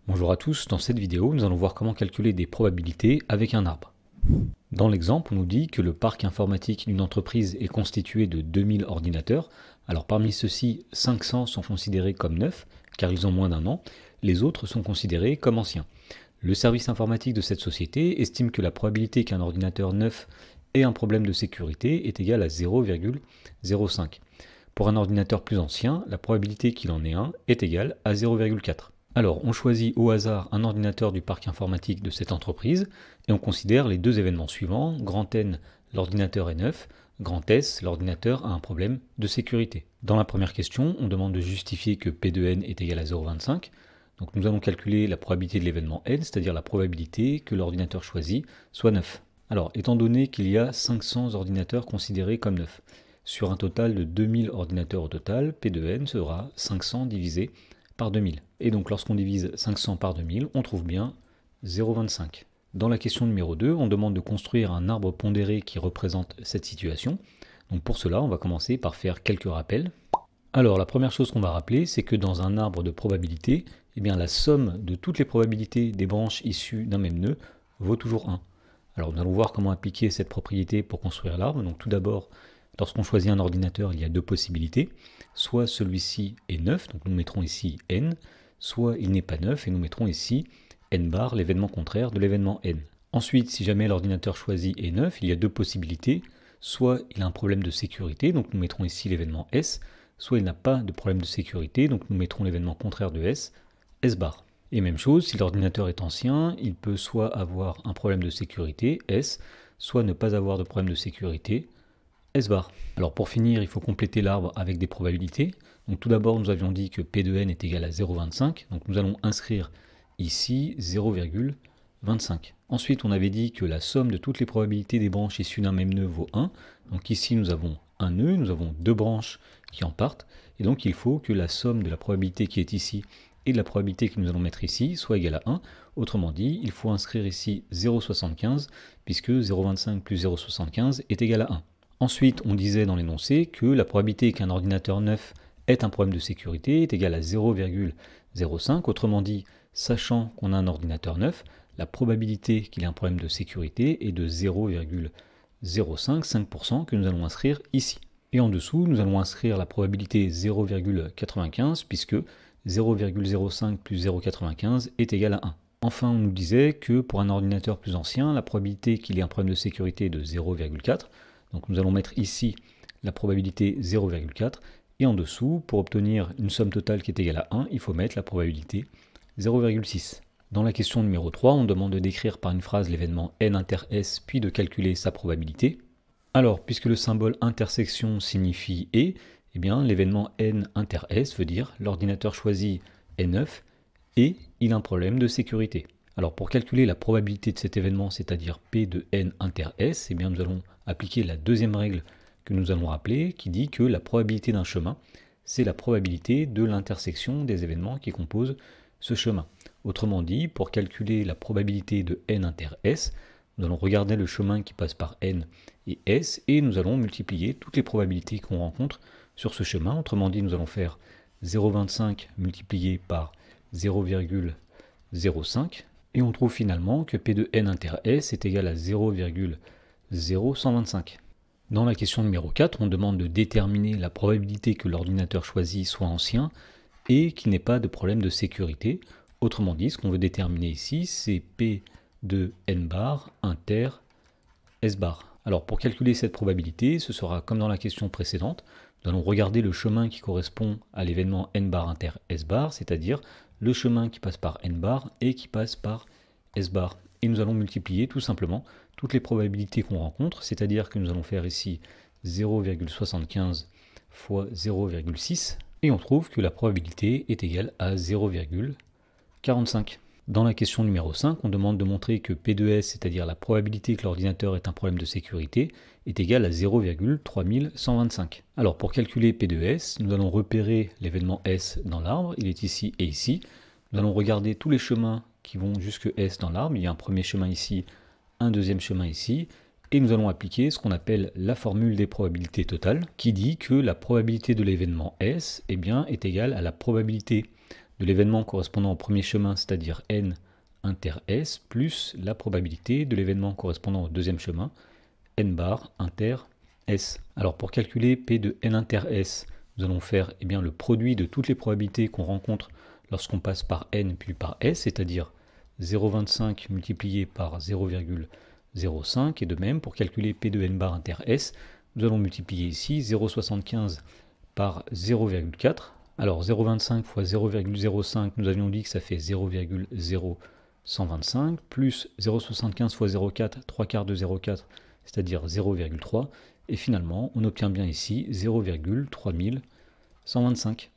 Bonjour à tous, dans cette vidéo, nous allons voir comment calculer des probabilités avec un arbre. Dans l'exemple, on nous dit que le parc informatique d'une entreprise est constitué de 2000 ordinateurs. Alors parmi ceux-ci, 500 sont considérés comme neufs, car ils ont moins d'un an. Les autres sont considérés comme anciens. Le service informatique de cette société estime que la probabilité qu'un ordinateur neuf ait un problème de sécurité est égale à 0,05. Pour un ordinateur plus ancien, la probabilité qu'il en ait un est égale à 0,4. Alors, on choisit au hasard un ordinateur du parc informatique de cette entreprise et on considère les deux événements suivants. Grand N, l'ordinateur est neuf. Grand S, l'ordinateur a un problème de sécurité. Dans la première question, on demande de justifier que P de N est égal à 0,25. Donc nous allons calculer la probabilité de l'événement N, c'est-à-dire la probabilité que l'ordinateur choisi soit neuf. Alors, étant donné qu'il y a 500 ordinateurs considérés comme neufs, sur un total de 2000 ordinateurs au total, P de N sera 500 divisé par 2000. Et donc lorsqu'on divise 500 par 2000, on trouve bien 0,25. Dans la question numéro 2, on demande de construire un arbre pondéré qui représente cette situation. Donc pour cela, on va commencer par faire quelques rappels. Alors la première chose qu'on va rappeler, c'est que dans un arbre de probabilité, eh bien, la somme de toutes les probabilités des branches issues d'un même nœud vaut toujours 1. Alors nous allons voir comment appliquer cette propriété pour construire l'arbre. Donc tout d'abord, lorsqu'on choisit un ordinateur, il y a deux possibilités. Soit celui-ci est neuf, donc nous mettrons ici n, soit il n'est pas neuf et nous mettrons ici n bar, l'événement contraire de l'événement n. Ensuite, si jamais l'ordinateur choisi est neuf, il y a deux possibilités. Soit il a un problème de sécurité, donc nous mettrons ici l'événement s, soit il n'a pas de problème de sécurité, donc nous mettrons l'événement contraire de s, s bar. Et même chose, si l'ordinateur est ancien, il peut soit avoir un problème de sécurité, s, soit ne pas avoir de problème de sécurité, S bar. Alors pour finir, il faut compléter l'arbre avec des probabilités. Donc tout d'abord, nous avions dit que P de n est égal à 0,25. Donc nous allons inscrire ici 0,25. Ensuite, on avait dit que la somme de toutes les probabilités des branches issues d'un même nœud vaut 1. Donc ici, nous avons un nœud, nous avons deux branches qui en partent. Et donc il faut que la somme de la probabilité qui est ici et de la probabilité que nous allons mettre ici soit égale à 1. Autrement dit, il faut inscrire ici 0,75 puisque 0,25 plus 0,75 est égal à 1. Ensuite, on disait dans l'énoncé que la probabilité qu'un ordinateur neuf ait un problème de sécurité est égale à 0,05. Autrement dit, sachant qu'on a un ordinateur neuf, la probabilité qu'il ait un problème de sécurité est de 0,05, 5% que nous allons inscrire ici. Et en dessous, nous allons inscrire la probabilité 0,95 puisque 0,05 plus 0,95 est égal à 1. Enfin, on nous disait que pour un ordinateur plus ancien, la probabilité qu'il ait un problème de sécurité est de 0,4. Donc nous allons mettre ici la probabilité 0,4 et en dessous, pour obtenir une somme totale qui est égale à 1, il faut mettre la probabilité 0,6. Dans la question numéro 3, on demande de décrire par une phrase l'événement n inter s puis de calculer sa probabilité. Alors, puisque le symbole intersection signifie et, eh bien l'événement n inter s veut dire l'ordinateur choisi est neuf et il a un problème de sécurité. Alors pour calculer la probabilité de cet événement, c'est-à-dire P de n inter s, eh bien nous allons appliquer la deuxième règle que nous allons rappeler, qui dit que la probabilité d'un chemin, c'est la probabilité de l'intersection des événements qui composent ce chemin. Autrement dit, pour calculer la probabilité de n inter s, nous allons regarder le chemin qui passe par n et s, et nous allons multiplier toutes les probabilités qu'on rencontre sur ce chemin. Autrement dit, nous allons faire 0,25 multiplié par 0,05, et on trouve finalement que P de n inter s est égal à 0,0125. Dans la question numéro 4, on demande de déterminer la probabilité que l'ordinateur choisi soit ancien et qu'il n'ait pas de problème de sécurité. Autrement dit, ce qu'on veut déterminer ici, c'est P de n bar inter s bar. Alors pour calculer cette probabilité, ce sera comme dans la question précédente. Nous allons regarder le chemin qui correspond à l'événement n bar inter s bar, c'est-à-dire le chemin qui passe par n bar et qui passe par s bar. Et nous allons multiplier tout simplement toutes les probabilités qu'on rencontre, c'est-à-dire que nous allons faire ici 0,75 fois 0,6, et on trouve que la probabilité est égale à 0,45. Dans la question numéro 5, on demande de montrer que P de S, c'est-à-dire la probabilité que l'ordinateur ait un problème de sécurité, est égale à 0,3125. Alors pour calculer P de S, nous allons repérer l'événement S dans l'arbre, il est ici et ici. Nous allons regarder tous les chemins qui vont jusque S dans l'arbre, il y a un premier chemin ici, un deuxième chemin ici, et nous allons appliquer ce qu'on appelle la formule des probabilités totales, qui dit que la probabilité de l'événement S eh bien, est égale à la probabilité de l'événement correspondant au premier chemin, c'est-à-dire n inter s, plus la probabilité de l'événement correspondant au deuxième chemin, n bar inter s. Alors pour calculer P de n inter s, nous allons faire le produit de toutes les probabilités qu'on rencontre lorsqu'on passe par n puis par s, c'est-à-dire 0,25 multiplié par 0,05, et de même pour calculer P de n bar inter s, nous allons multiplier ici 0,75 par 0,4. Alors 0,25 fois 0,05, nous avions dit que ça fait 0,0125, plus 0,75 fois 0,4, 3 quarts de 0,4, c'est-à-dire 0,3, et finalement on obtient bien ici 0,3125.